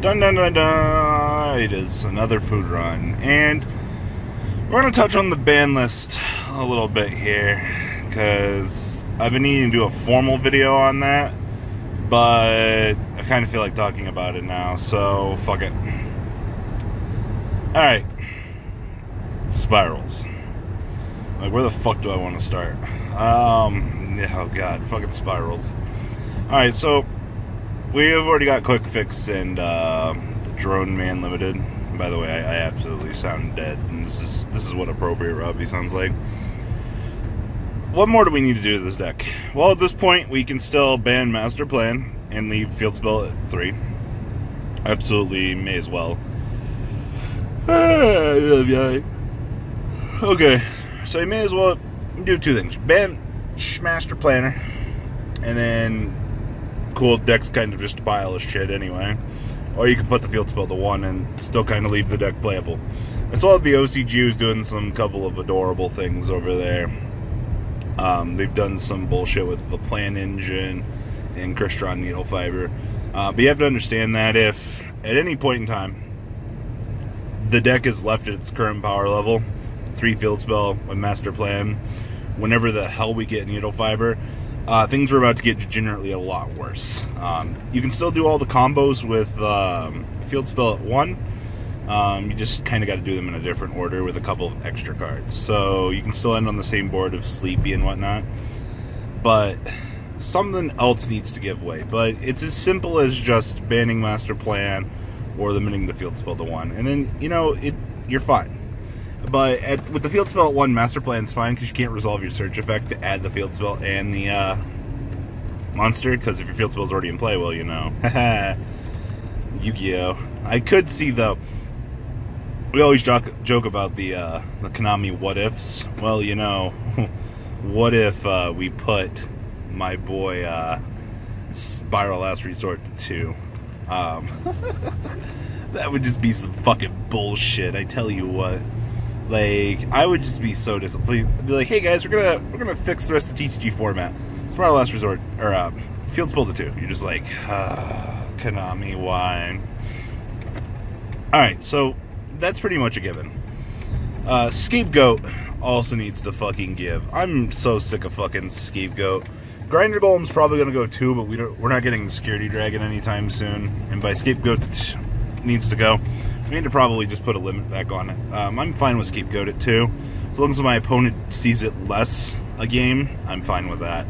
Dun dun dun dun! It is another food run, and we're going to touch on the ban list a little bit here, because I've been needing to do a formal video on that, but I kind of feel like talking about it now, so fuck it. Alright. Spyrals. Like, where the fuck do I want to start? Oh god, fucking Spyrals. Alright, so we have already got Quick Fix and Drone Man Limited. By the way, I absolutely sound dead, and this is what appropriate Robbie sounds like. What more do we need to do to this deck? Well, at this point, we can still ban Master Plan and leave Field Spell at 3. Absolutely, may as well. Okay, so you may as well do two things. Ban Master Planner, and then cool, deck's kind of just a pile of shit anyway. Or you can put the Field Spell to 1 and still kind of leave the deck playable. I saw the OCG was doing some couple of adorable things over there. They've done some bullshit with the Plan Engine and Crystron Needle Fiber. But you have to understand that if at any point in time the deck is left at its current power level, 3 Field Spell with Master Plan, whenever the hell we get Needle Fiber, things are about to get degenerately a lot worse. You can still do all the combos with Field Spell at 1. You just kind of got to do them in a different order with a couple of extra cards. So you can still end on the same board of Sleepy and whatnot. But something else needs to give way. But it's as simple as just banning Master Plan or limiting the Field Spell to 1. And then, you know, you're fine. But with the Field Spell at 1, Master Plan's fine because you can't resolve your search effect to add the Field Spell and the monster. Because if your Field Spell's already in play, well, you know. Yugioh. I could see, though, we always joke about the Konami what-ifs. Well, you know, what if we put my boy Spiral Last Resort to 2? That would just be some fucking bullshit, I tell you what. Like, I would just be so disappointed. I'd be like, hey guys, we're gonna fix the rest of the TCG format. Spiral Last Resort, or Field Spell to 2. You're just like, Konami, why? Alright, so that's pretty much a given. Scapegoat also needs to fucking give. I'm so sick of fucking Scapegoat. Grinder Golem's probably gonna go 2, but we're not getting the Security Dragon anytime soon. And by Scapegoat needs to go, we need to probably just put a limit back on it. I'm fine with Scapegoat at 2. As long as my opponent sees it less a game, I'm fine with that.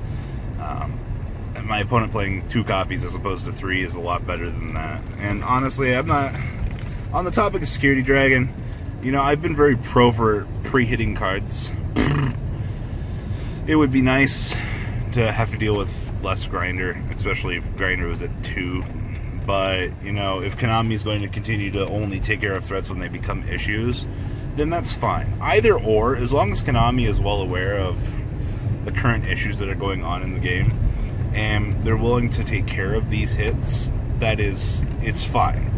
And my opponent playing 2 copies as opposed to 3 is a lot better than that. And honestly, I'm not... On the topic of Security Dragon, you know, I've been very pro for pre-hitting cards. It would be nice to have to deal with less Grinder, especially if Grinder was at 2. But, you know, if Konami is going to continue to only take care of threats when they become issues, then that's fine. Either or, as long as Konami is well aware of the current issues that are going on in the game, and they're willing to take care of these hits, it's fine.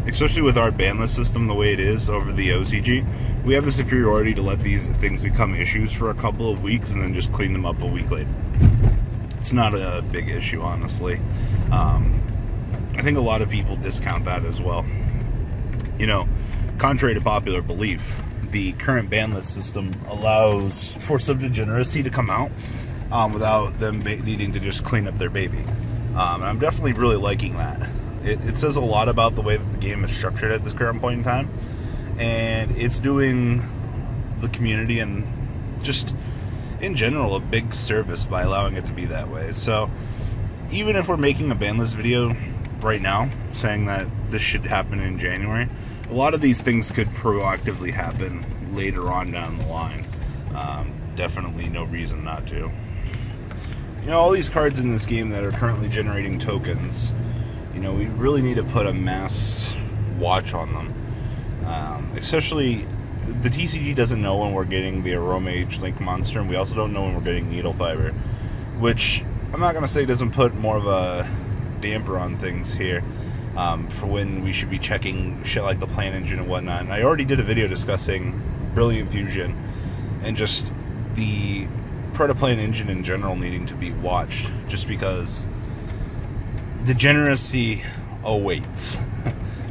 Especially with our ban list system the way it is over the OCG, we have the superiority to let these things become issues for a couple of weeks and then just clean them up a week later. It's not a big issue, honestly. I think a lot of people discount that as well. You know, contrary to popular belief, the current ban list system allows for some degeneracy to come out without them needing to just clean up their baby. And I'm definitely really liking that. It says a lot about the way that the game is structured at this current point in time, and it's doing the community and just in general a big service by allowing it to be that way. So even if we're making a ban list video right now saying that this should happen in January, a lot of these things could proactively happen later on down the line. Definitely no reason not to. You know, all these cards in this game that are currently generating tokens, you know, we really need to put a mass watch on them. Especially, the TCG doesn't know when we're getting the Aroma H-Link monster, and we also don't know when we're getting Needle Fiber, which I'm not going to say doesn't put more of a damper on things here for when we should be checking shit like the Plan Engine and whatnot. And I already did a video discussing Brilliant Fusion and just the Plan Engine in general needing to be watched, just because degeneracy awaits.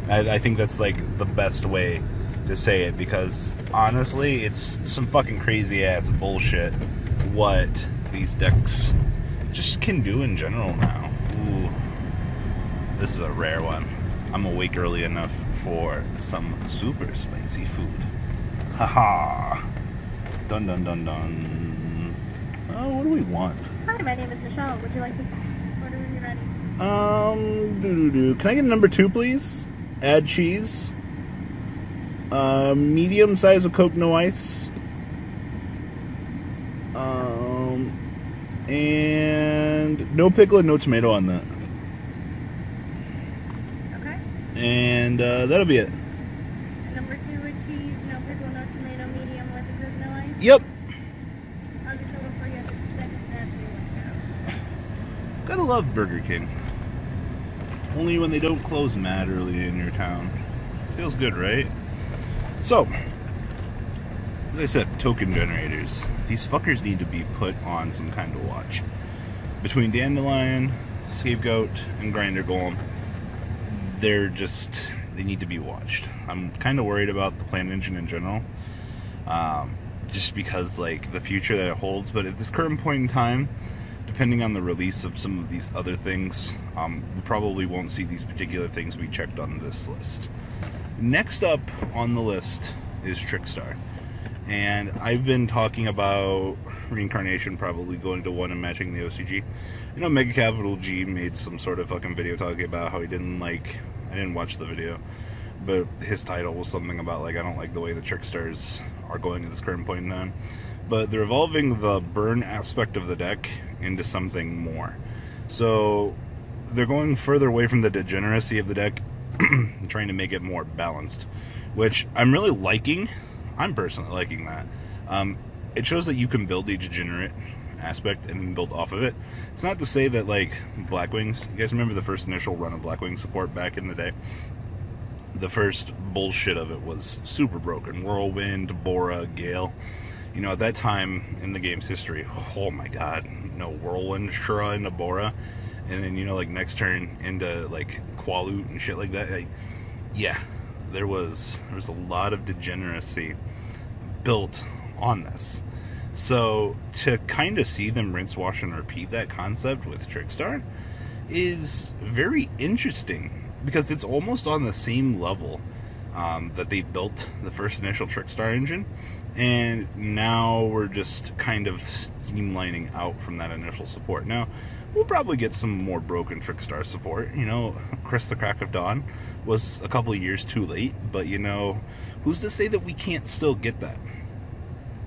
I think that's like the best way to say it, because honestly, it's some fucking crazy ass bullshit what these decks just can do in general now. Ooh, this is a rare one. I'm awake early enough for some super spicy food. Haha. Dun dun dun dun. Oh, what do we want? Hi, my name is Michelle. Would you like to order when you're ready? Can I get a number 2, please? Add cheese. Medium size of Coke, no ice. And no pickle and no tomato on that. Okay. And that'll be it. Number 2 with cheese, no pickle, no tomato, medium with a Coke, no ice? Yep. I'll just order for you at the second window. Gotta love Burger King. Only when they don't close mad early in your town. Feels good, right? So, as I said, token generators. These fuckers need to be put on some kind of watch. Between Dandelion, Scapegoat, and Grinder Golem, they need to be watched. I'm kind of worried about the Plant Engine in general. Just because, like, the future that it holds. But at this current point in time, depending on the release of some of these other things, we probably won't see these particular things we checked on this list. Next up on the list is Trickstar. And I've been talking about Reincarnation probably going to 1 and matching the OCG. You know, Mega Capital G made some sort of fucking video talking about how he didn't like... I didn't watch the video, but his title was something about, like, I don't like the way the Trickstars are going at this current point in time. But they're evolving the burn aspect of the deck into something more. So they're going further away from the degeneracy of the deck, trying to make it more balanced, which I'm really liking. I'm personally liking that. It shows that you can build the degenerate aspect and then build off of it. It's not to say that, like, Blackwings, you guys remember the first initial run of Blackwing support back in the day? The first bullshit of it was super broken. Whirlwind, Bora, Gale. You know, at that time in the game's history, oh my god, no Whirlwind, Shura into Bora, and then, you know, like, next turn into, like, Qualoot and shit like that. Like, yeah, there was a lot of degeneracy built on this. So to kind of see them rinse, wash, and repeat that concept with Trickstar is very interesting, because it's almost on the same level that they built the first initial Trickstar engine, and now we're just kind of streamlining out from that initial support. Now, we'll probably get some more broken Trickstar support. You know, Chris the Crack of Dawn was a couple of years too late, but, you know, who's to say that we can't still get that?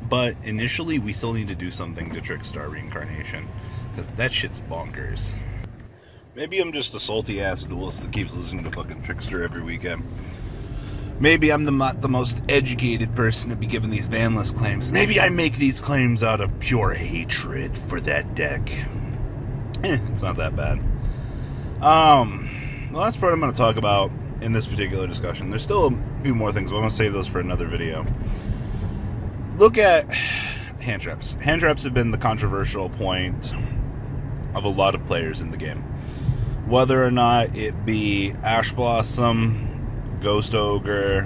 But initially, we still need to do something to Trickstar Reincarnation, because that shit's bonkers. Maybe I'm just a salty-ass duelist that keeps listening to fucking Trickster every weekend. Maybe I'm not the most educated person to be giving these banlist claims. Maybe I make these claims out of pure hatred for that deck. It's not that bad. The last part I'm going to talk about in this particular discussion, there's still a few more things, but I'm going to save those for another video. Look at hand traps. Hand traps have been the controversial point of a lot of players in the game. Whether or not it be Ash Blossom, Ghost Ogre,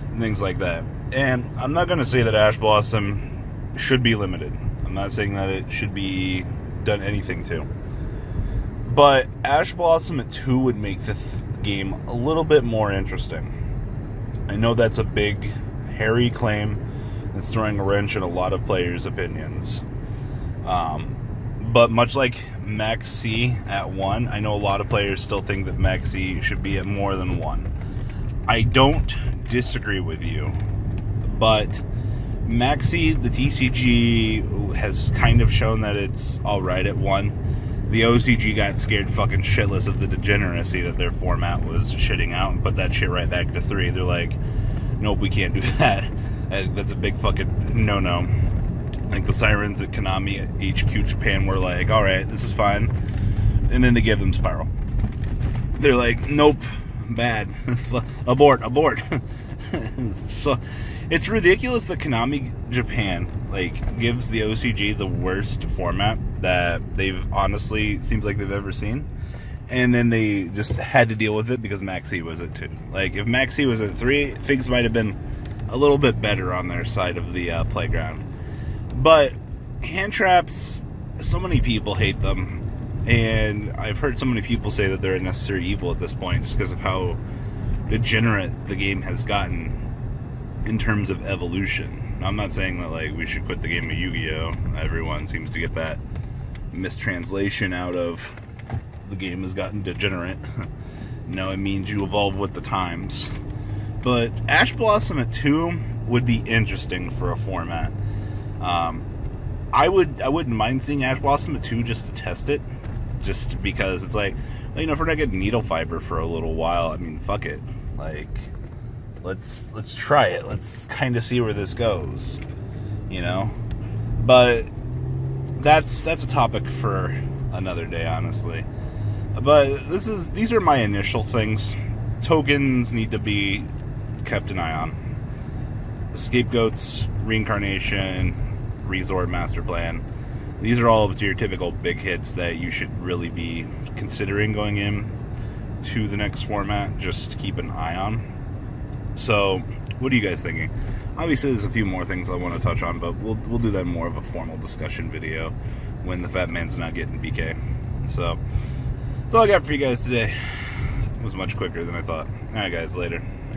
and things like that. And I'm not going to say that Ash Blossom should be limited. I'm not saying that it should be done anything to. But Ash Blossom at 2 would make the game a little bit more interesting. I know that's a big, hairy claim. It's throwing a wrench in a lot of players' opinions. But much like Max C at 1, I know a lot of players still think that Max C should be at more than 1. I don't disagree with you, but Max C, the TCG, has kind of shown that it's alright at 1. The OCG got scared fucking shitless of the degeneracy that their format was shitting out and put that shit right back to 3. They're like, nope, we can't do that. That's a big fucking no-no. Like the Sirens at Konami HQ Japan were like, alright, this is fine. And then they give them Spiral. They're like, nope, bad. Abort. So it's ridiculous that Konami Japan, like, gives the OCG the worst format that they've honestly seems like they've ever seen. and then they just had to deal with it because Maxi was at 2. Like, if Maxi was at 3, Figs might have been a little bit better on their side of the playground. But hand traps, so many people hate them, and I've heard so many people say that they're a necessary evil at this point just because of how degenerate the game has gotten in terms of evolution. Now, I'm not saying that like we should quit the game of Yu-Gi-Oh! Everyone seems to get that mistranslation out of the game has gotten degenerate. No, it means you evolve with the times. But Ash Blossom at 2 would be interesting for a format. I wouldn't mind seeing Ash Blossom at 2 just to test it, just because it's like, you know, if we're not getting Needle Fiber for a little while, I mean, fuck it. Like, let's try it. Let's kind of see where this goes, you know. But that's a topic for another day, honestly. But these are my initial things. Tokens need to be kept an eye on. Scapegoats, Reincarnation, Resort Master Plan. These are all your typical big hits that you should really be considering going in to the next format. Just keep an eye on. So, what are you guys thinking? Obviously, there's a few more things I want to touch on, but we'll do that in more of a formal discussion video when the fat man's not getting BK. So, that's all I got for you guys today. It was much quicker than I thought. Alright guys, later.